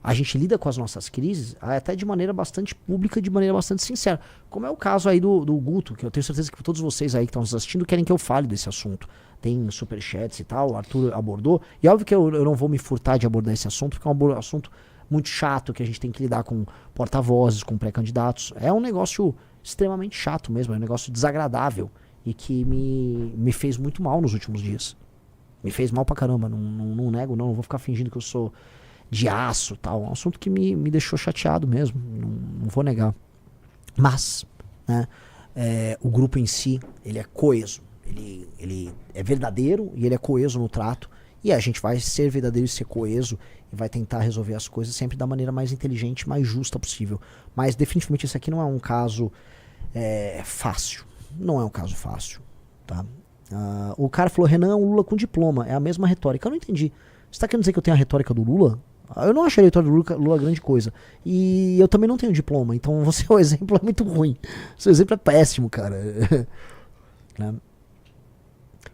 A gente lida com as nossas crises até de maneira bastante pública, de maneira bastante sincera. Como é o caso aí do Guto, que eu tenho certeza que todos vocês aí que estão nos assistindo querem que eu fale desse assunto. Tem superchats e tal, o Arthur abordou. E óbvio que eu não vou me furtar de abordar esse assunto, porque é um assunto muito chato, que a gente tem que lidar com porta-vozes, com pré-candidatos. É um negócio extremamente chato mesmo, é um negócio desagradável e que me fez muito mal nos últimos dias. Me fez mal pra caramba, não nego, não vou ficar fingindo que eu sou de aço, tal. É um assunto que me deixou chateado mesmo, não vou negar. Mas, né, o grupo em si, ele é coeso, ele é verdadeiro e ele é coeso no trato, e a gente vai ser verdadeiro e ser coeso e vai tentar resolver as coisas sempre da maneira mais inteligente, mais justa possível. Mas definitivamente esse aqui não é um caso fácil, não é um caso fácil, tá? O cara falou, Renan, o Lula com diploma, é a mesma retórica. Eu não entendi. Você tá querendo dizer que eu tenho a retórica do Lula? Eu não achei a retórica do Lula grande coisa. E eu também não tenho diploma, então você, o exemplo é muito ruim. Seu exemplo é péssimo, cara. Né?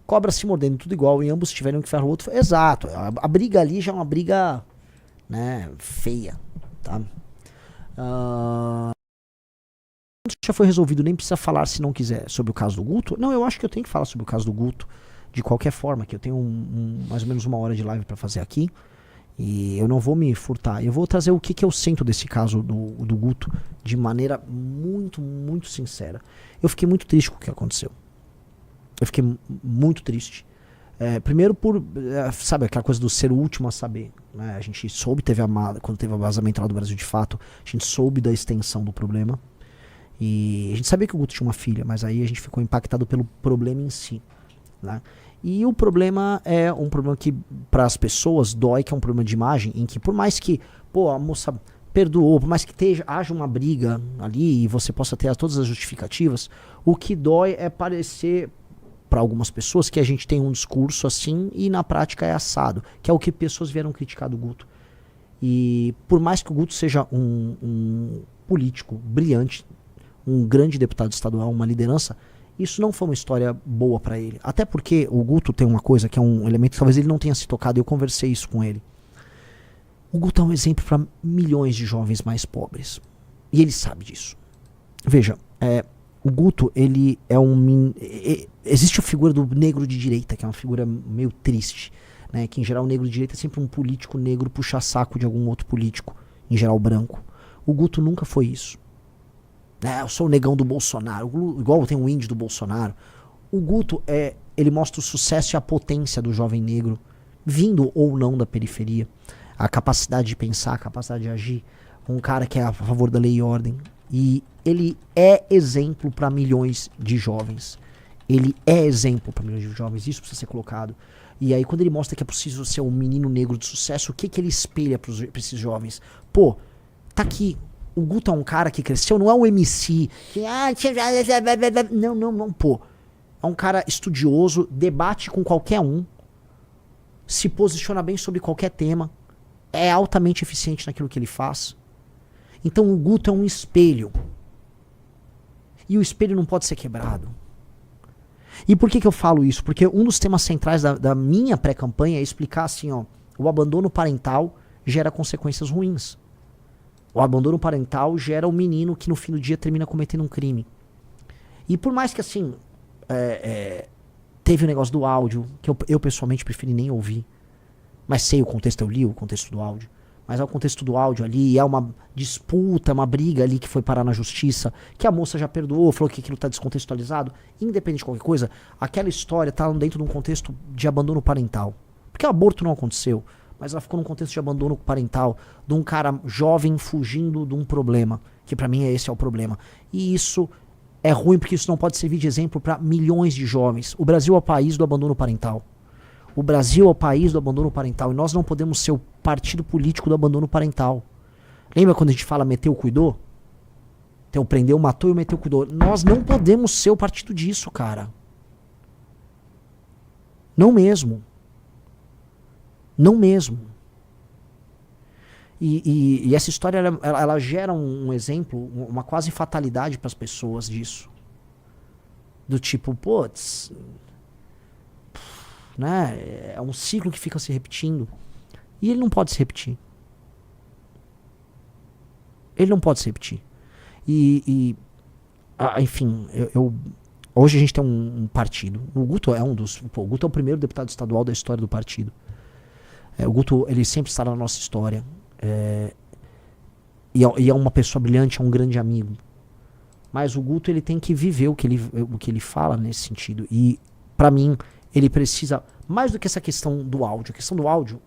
Cobra se mordendo, tudo igual, e ambos tiveram que ferrar o outro. Exato, a briga ali já é uma briga, né, feia, tá? Já foi resolvido, nem precisa falar se não quiser sobre o caso do Guto. Não, eu acho que eu tenho que falar sobre o caso do Guto de qualquer forma, que eu tenho mais ou menos 1 hora de live pra fazer aqui e eu não vou me furtar. Eu vou trazer o que eu sinto desse caso do Guto de maneira muito, muito sincera. Eu fiquei muito triste com o que aconteceu. Eu fiquei muito triste. Primeiro por, sabe, aquela coisa do ser o último a saber, né? A gente soube, quando teve o vazamento lá do Brasil de Fato, a gente soube da extensão do problema. E a gente sabia que o Guto tinha uma filha, mas aí a gente ficou impactado pelo problema em si, né? E o problema é um problema que para as pessoas dói, que é um problema de imagem, em que por mais que, pô, a moça perdoou, por mais que haja uma briga ali e você possa ter todas as justificativas, o que dói é parecer para algumas pessoas que a gente tem um discurso assim e na prática é assado, que é o que pessoas vieram criticar do Guto. E por mais que o Guto seja um político brilhante, um grande deputado estadual, uma liderança, isso não foi uma história boa pra ele. Até porque o Guto tem uma coisa que é um elemento que talvez ele não tenha se tocado, e eu conversei isso com ele. O Guto é um exemplo para milhões de jovens mais pobres. E ele sabe disso. Veja, o Guto, ele é existe a figura do negro de direita, que é uma figura meio triste, né? Que em geral o negro de direita é sempre um político negro puxa-saco de algum outro político, em geral branco. O Guto nunca foi isso. Eu sou o negão do Bolsonaro, igual tem o índio do Bolsonaro. O Guto, ele mostra o sucesso e a potência do jovem negro, vindo ou não da periferia. A capacidade de pensar, a capacidade de agir. Um cara que é a favor da lei e ordem. E ele é exemplo para milhões de jovens. Ele é exemplo para milhões de jovens, isso precisa ser colocado. E aí quando ele mostra que é possível ser um menino negro de sucesso, o que ele espelha para esses jovens? Pô, tá aqui. O Guto é um cara que cresceu, não é um MC que, não, pô. É um cara estudioso, debate com qualquer um, se posiciona bem sobre qualquer tema, é altamente eficiente naquilo que ele faz. Então o Guto é um espelho. E o espelho não pode ser quebrado. E por que eu falo isso? Porque um dos temas centrais da minha pré-campanha é explicar assim, ó, o abandono parental gera consequências ruins. O abandono parental gera um menino que no fim do dia termina cometendo um crime. E por mais que assim, teve o negócio do áudio, que eu pessoalmente preferi nem ouvir, mas sei o contexto, eu li o contexto do áudio, mas é o contexto do áudio ali, é uma disputa, uma briga ali que foi parar na justiça, que a moça já perdoou, falou que aquilo tá descontextualizado, independente de qualquer coisa, aquela história tá dentro de um contexto de abandono parental. Porque o aborto não aconteceu, mas ela ficou num contexto de abandono parental, de um cara jovem fugindo de um problema, que pra mim esse é o problema. E isso é ruim porque isso não pode servir de exemplo para milhões de jovens. O Brasil é o país do abandono parental. O Brasil é o país do abandono parental e nós não podemos ser o partido político do abandono parental. Lembra quando a gente fala meteu, cuidou? Então prendeu, matou e meteu, cuidou. Nós não podemos ser o partido disso, cara. Não mesmo. Não mesmo. E essa história, ela gera um exemplo, uma quase fatalidade para as pessoas disso. Do tipo, putz, né? É um ciclo que fica se repetindo. E ele não pode se repetir. Ele não pode se repetir. Enfim, hoje a gente tem um partido. O Guto é o Guto é o primeiro deputado estadual da história do partido. O Guto, ele sempre estará na nossa história. E é uma pessoa brilhante, é um grande amigo. Mas o Guto, ele tem que viver o que ele fala nesse sentido. E, pra mim, ele precisa, mais do que essa questão do áudio. A questão do áudio,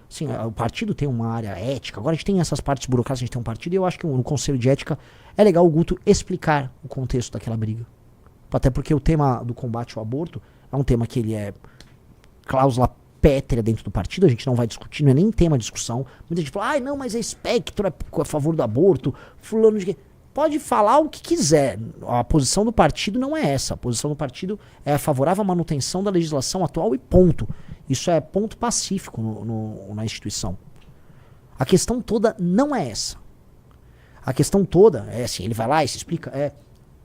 assim, o partido tem uma área ética. Agora a gente tem essas partes burocráticas, a gente tem um partido. E eu acho que no Conselho de Ética é legal o Guto explicar o contexto daquela briga. Até porque o tema do combate ao aborto é um tema que ele é cláusula pétrea dentro do partido, a gente não vai discutir, não é nem tema de discussão. Muita gente fala, não, mas é espectro, é a favor do aborto, fulano de quê. Pode falar o que quiser. A posição do partido não é essa. A posição do partido é favorável à manutenção da legislação atual e ponto. Isso é ponto pacífico na instituição. A questão toda não é essa. A questão toda é assim, ele vai lá e se explica, é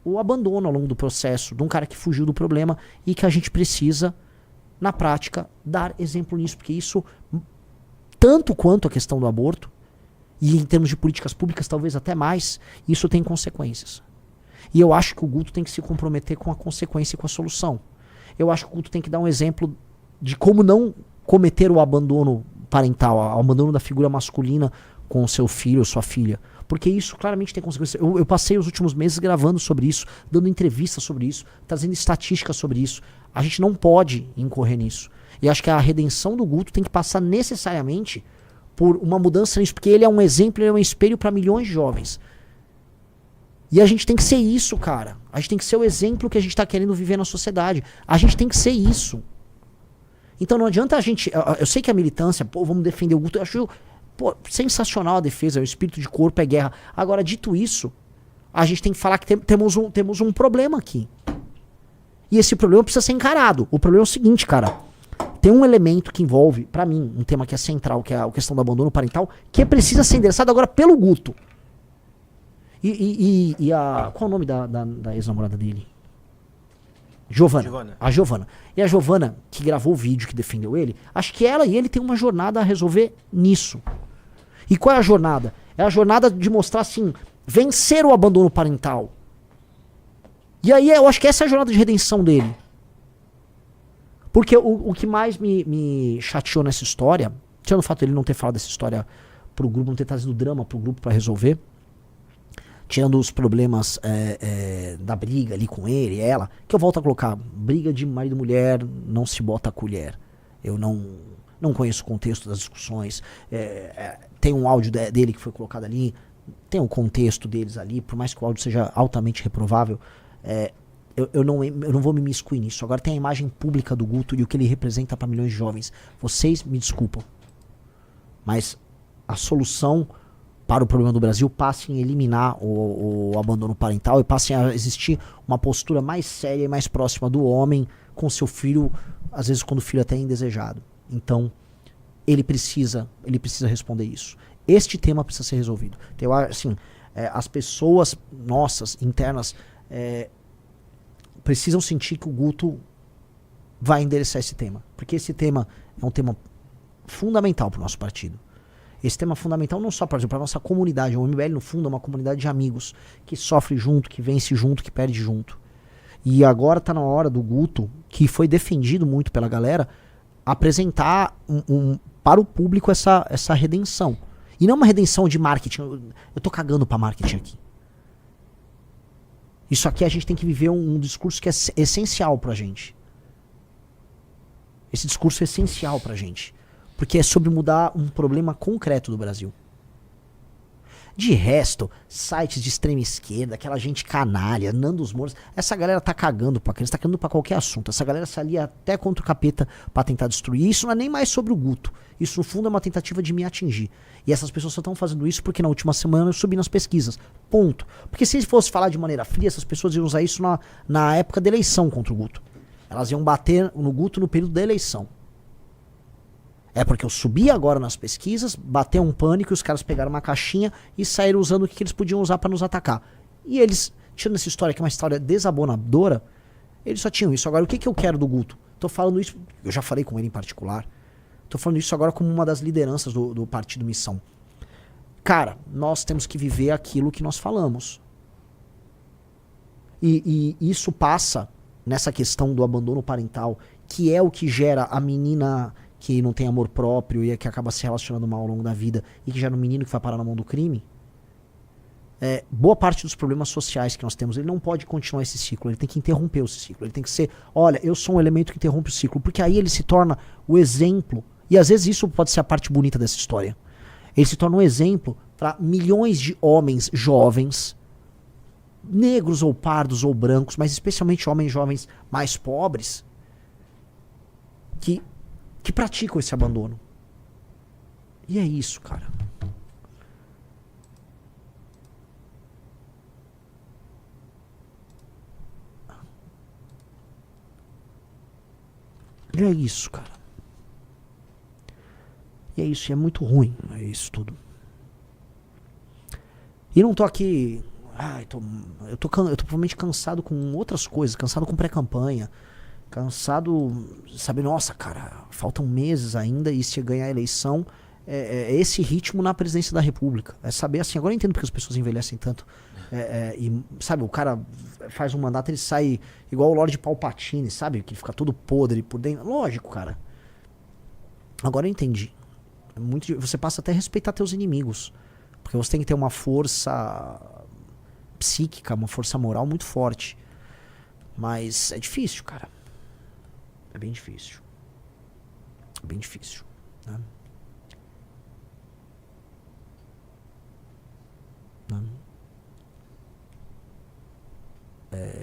o abandono ao longo do processo de um cara que fugiu do problema e que a gente precisa, na prática, dar exemplo nisso, porque isso, tanto quanto a questão do aborto, e em termos de políticas públicas talvez até mais, isso tem consequências. E eu acho que o Guto tem que se comprometer com a consequência e com a solução. Eu acho que o Guto tem que dar um exemplo de como não cometer o abandono parental, o abandono da figura masculina com o seu filho ou sua filha. Porque isso claramente tem consequências. Eu passei os últimos meses gravando sobre isso, dando entrevistas sobre isso, trazendo estatísticas sobre isso. A gente não pode incorrer nisso. E acho que a redenção do Guto tem que passar necessariamente por uma mudança nisso, porque ele é um exemplo, ele é um espelho para milhões de jovens. E a gente tem que ser isso, cara. A gente tem que ser o exemplo que a gente tá querendo viver na sociedade. A gente tem que ser isso. Então não adianta a gente... Eu sei que a militância, vamos defender o Guto, eu acho sensacional a defesa, o espírito de corpo é guerra. Agora, dito isso, a gente tem que falar que temos um problema aqui. E esse problema precisa ser encarado. O problema é o seguinte, cara. Tem um elemento que envolve, pra mim, um tema que é central, que é a questão do abandono parental, que precisa ser endereçado agora pelo Guto. Qual é o nome da ex-namorada dele? Giovana. A Giovana. E a Giovana, que gravou o vídeo, que defendeu ele, acho que ela e ele têm uma jornada a resolver nisso. E qual é a jornada? É a jornada de mostrar, assim, vencer o abandono parental. E aí eu acho que essa é a jornada de redenção dele. Porque o que mais me chateou nessa história, tirando o fato de ele não ter falado dessa história pro grupo, não ter trazido drama pro grupo pra resolver, tirando os problemas da briga ali com ele e ela, que eu volto a colocar, briga de marido e mulher, não se bota a colher. Eu não conheço o contexto das discussões, tem um áudio dele que foi colocado ali, tem um contexto deles ali, por mais que o áudio seja altamente reprovável, eu não vou me imiscuir nisso. Agora tem a imagem pública do Guto e o que ele representa para milhões de jovens. Vocês me desculpam, mas a solução para o problema do Brasil passa em eliminar o abandono parental e passa a existir uma postura mais séria e mais próxima do homem com seu filho, às vezes quando o filho até é indesejado. Então, ele precisa responder isso. Este tema precisa ser resolvido. Então, assim, as pessoas nossas, internas, precisam sentir que o Guto vai endereçar esse tema. Porque esse tema é um tema fundamental para o nosso partido. Esse tema é fundamental não só para a nossa comunidade. O MBL, no fundo, é uma comunidade de amigos que sofre junto, que vence junto, que perde junto. E agora está na hora do Guto, que foi defendido muito pela galera, apresentar para o público essa redenção. E não uma redenção de marketing. Eu tô cagando para marketing aqui. Isso aqui a gente tem que viver um discurso que é essencial pra gente. Esse discurso é essencial pra gente. Porque é sobre mudar um problema concreto do Brasil. De resto, sites de extrema esquerda, aquela gente canalha, Nandos Moura, essa galera tá cagando pra criança, tá cagando pra qualquer assunto. Essa galera se alia até contra o capeta pra tentar destruir. Isso não é nem mais sobre o Guto. Isso, no fundo, é uma tentativa de me atingir. E essas pessoas só estão fazendo isso porque na última semana eu subi nas pesquisas. Ponto. Porque se fosse falar de maneira fria, essas pessoas iam usar isso na época da eleição contra o Guto. Elas iam bater no Guto no período da eleição. É porque eu subi agora nas pesquisas, bateu um pânico e os caras pegaram uma caixinha e saíram usando o que eles podiam usar pra nos atacar. E eles, tirando essa história que é uma história desabonadora, eles só tinham isso. Agora, o que eu quero do Guto? Tô falando isso, eu já falei com ele em particular, tô falando isso agora como uma das lideranças do Partido Missão. cara, nós temos que viver aquilo que nós falamos. E isso passa nessa questão do abandono parental, que é o que gera a menina que não tem amor próprio e que acaba se relacionando mal ao longo da vida e que gera um menino que vai parar na mão do crime. Boa parte dos problemas sociais que nós temos, ele não pode continuar esse ciclo, ele tem que interromper esse ciclo, ele tem que ser, olha, eu sou um elemento que interrompe o ciclo, porque aí ele se torna o exemplo, e às vezes isso pode ser a parte bonita dessa história, ele se torna um exemplo para milhões de homens jovens, negros ou pardos ou brancos, mas especialmente homens jovens mais pobres, que praticam esse abandono. E é isso, cara. E é isso, cara. E é isso, e é muito ruim, é isso tudo. E não tô aqui... eu tô provavelmente cansado com outras coisas, cansado com pré-campanha, cansado, sabe, nossa, cara, faltam meses ainda e se ganhar a eleição, é esse ritmo na presidência da República. É saber assim, agora eu entendo porque as pessoas envelhecem tanto. E, sabe, o cara faz um mandato, ele sai igual o Lorde Palpatine, sabe, que fica todo podre por dentro. Lógico, cara. Agora eu entendi. Você passa até a respeitar teus inimigos. Porque você tem que ter uma força psíquica, uma força moral muito forte. Mas é difícil, cara. É bem difícil. É bem difícil, né?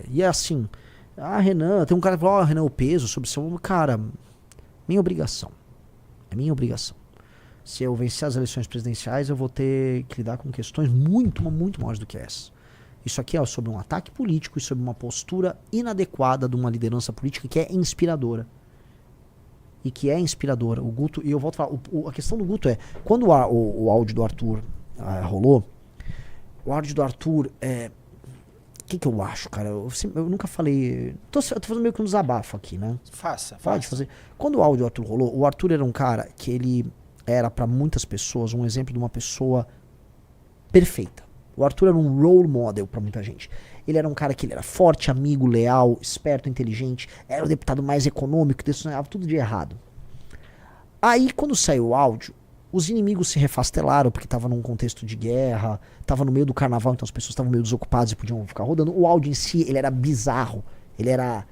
E é assim, Renan, tem um cara que falou, Renan, o peso sobre o seu... Cara, minha obrigação. É minha obrigação. Se eu vencer as eleições presidenciais, eu vou ter que lidar com questões muito, muito maiores do que essa. Isso aqui é sobre um ataque político e sobre uma postura inadequada de uma liderança política que é inspiradora. E que é inspiradora. O Guto, e eu volto a falar, a questão do Guto é, quando o áudio do Arthur rolou, o áudio do Arthur o que eu acho, cara? Eu nunca falei. Eu tô fazendo meio que um desabafo aqui, né? Pode fazer. Quando o áudio do Arthur rolou, o Arthur era um cara que ele era pra muitas pessoas um exemplo de uma pessoa perfeita. O Arthur era um role model pra muita gente. Ele era um cara que ele era forte, amigo, leal, esperto, inteligente, era o deputado mais econômico, decissionava tudo de errado. Aí, quando saiu o áudio, os inimigos se refastelaram, porque estava num contexto de guerra, estava no meio do carnaval, então as pessoas estavam meio desocupadas e podiam ficar rodando. O áudio em si, ele era bizarro, ele era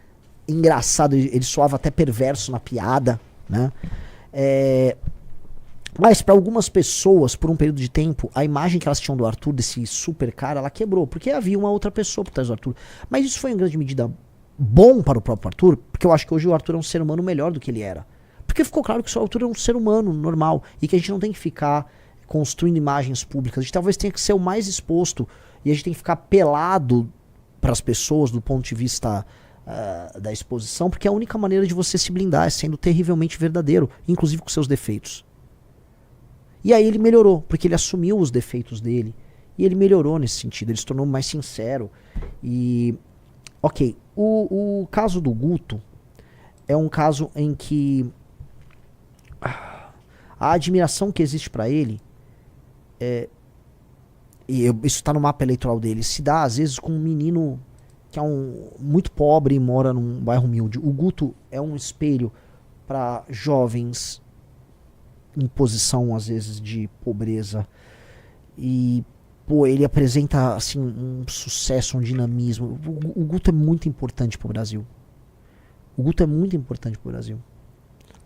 engraçado, ele soava até perverso na piada, né? Mas para algumas pessoas, por um período de tempo, a imagem que elas tinham do Arthur, desse super cara, ela quebrou, porque havia uma outra pessoa por trás do Arthur. Mas isso foi em grande medida bom para o próprio Arthur, porque eu acho que hoje o Arthur é um ser humano melhor do que ele era. Porque ficou claro que o Arthur é um ser humano normal e que a gente não tem que ficar construindo imagens públicas. A gente talvez tenha que ser o mais exposto e a gente tem que ficar pelado para as pessoas do ponto de vista da exposição, porque a única maneira de você se blindar é sendo terrivelmente verdadeiro, inclusive com seus defeitos. E aí ele melhorou, porque ele assumiu os defeitos dele e ele melhorou nesse sentido, ele se tornou mais sincero. E, ok, o caso do Guto é um caso em que a admiração que existe pra ele, isso tá no mapa eleitoral dele, se dá às vezes com um menino que é muito pobre e mora num bairro humilde. O Guto é um espelho para jovens em posição às vezes de pobreza e ele apresenta assim um sucesso, um dinamismo. O Guto é muito importante pro Brasil. O Guto é muito importante pro Brasil.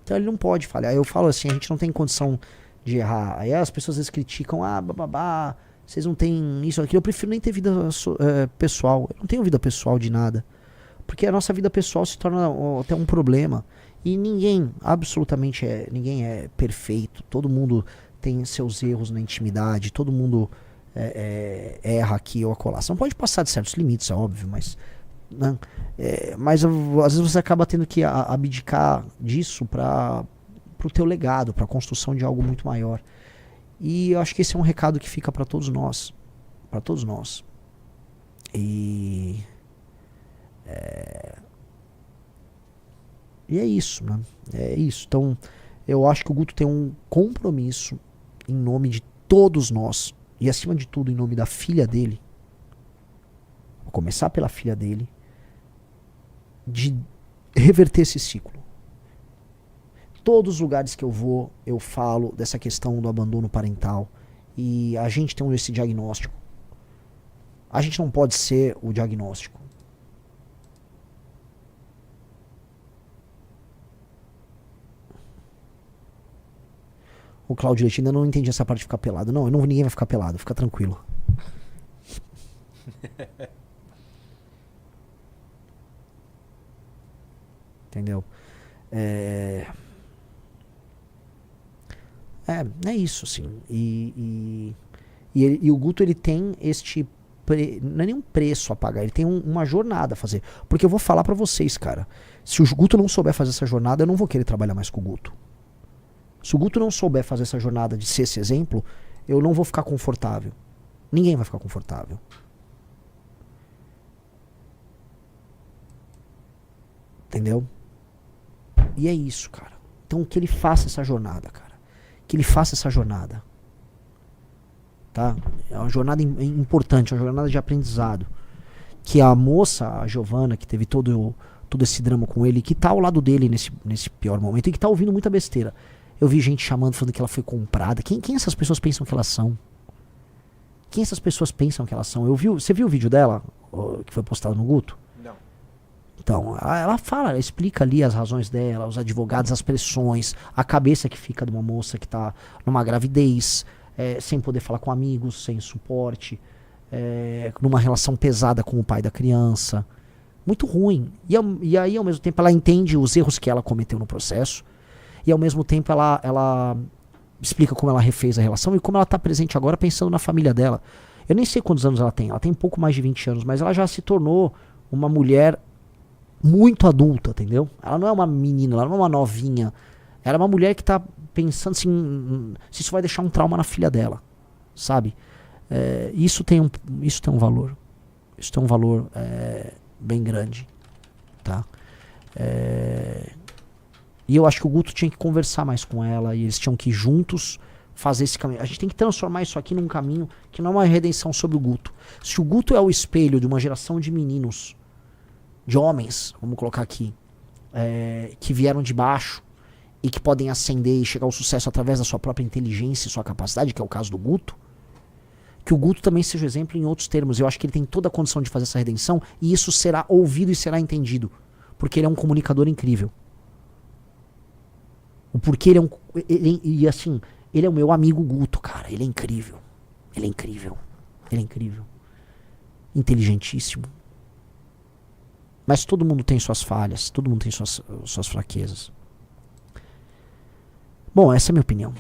Então ele não pode falhar. Eu falo assim, a gente não tem condição de errar. Aí as pessoas às vezes criticam, vocês não têm isso, aquilo. Eu prefiro nem ter vida pessoal. Eu não tenho vida pessoal de nada. Porque a nossa vida pessoal se torna até um problema. E ninguém, absolutamente, ninguém é perfeito. Todo mundo tem seus erros na intimidade. Todo mundo erra aqui ou acolá. Você não pode passar de certos limites, é óbvio, mas... Né? Mas às vezes você acaba tendo que abdicar disso para o teu legado, para a construção de algo muito maior. E eu acho que esse é um recado que fica para todos nós, e é isso, né? É isso. Então eu acho que o Guto tem um compromisso em nome de todos nós, e acima de tudo em nome da filha dele, vou começar pela filha dele, de reverter esse ciclo. Todos os lugares que eu vou, eu falo dessa questão do abandono parental, e a gente tem esse diagnóstico. A gente não pode ser o diagnóstico. O Claudio Leite, ainda não entendi essa parte de ficar pelado. Não, ninguém vai ficar pelado, fica tranquilo. Entendeu? É isso, assim. E o Guto, ele tem não é nem um preço a pagar, ele tem uma jornada a fazer. Porque eu vou falar pra vocês, cara, se o Guto não souber fazer essa jornada, eu não vou querer trabalhar mais com o Guto. Se o Guto não souber fazer essa jornada de ser esse exemplo, eu não vou ficar confortável. Ninguém vai ficar confortável. Entendeu? E é isso, cara. Então que ele faça essa jornada, cara. Que ele faça essa jornada. Tá? É uma jornada importante, uma jornada de aprendizado. Que a moça, a Giovana, que teve todo esse drama com ele, que tá ao lado dele nesse pior momento, e que tá ouvindo muita besteira. Eu vi gente chamando, falando que ela foi comprada. Quem essas pessoas pensam que elas são? Quem essas pessoas pensam que elas são? Você viu o vídeo dela, que foi postado no Guto? Não. Então, ela fala, ela explica ali as razões dela, os advogados, as pressões, a cabeça que fica de uma moça que tá numa gravidez, sem poder falar com amigos, sem suporte, numa relação pesada com o pai da criança. Muito ruim. E aí, ao mesmo tempo, ela entende os erros que ela cometeu no processo. E ao mesmo tempo ela explica como ela refez a relação e como ela está presente agora pensando na família dela. Eu nem sei quantos anos ela tem um pouco mais de 20 anos, mas ela já se tornou uma mulher muito adulta, entendeu? Ela não é uma menina, ela não é uma novinha. Ela é uma mulher que está pensando assim, se isso vai deixar um trauma na filha dela, sabe? Isso tem um valor. Isso tem um valor bem grande, tá? E eu acho que o Guto tinha que conversar mais com ela, e eles tinham que juntos fazer esse caminho. A gente tem que transformar isso aqui num caminho que não é uma redenção sobre o Guto. Se o Guto é o espelho de uma geração de meninos, de homens, vamos colocar aqui, que vieram de baixo e que podem ascender e chegar ao sucesso através da sua própria inteligência e sua capacidade, que é o caso do Guto, que o Guto também seja exemplo em outros termos. Eu acho que ele tem toda a condição de fazer essa redenção, e isso será ouvido e será entendido, porque ele é um comunicador incrível. O porquê ele é o meu amigo Guto, cara. Ele é incrível. Ele é incrível. Ele é incrível. Inteligentíssimo. Mas todo mundo tem suas falhas. Todo mundo tem suas fraquezas. Bom, essa é a minha opinião.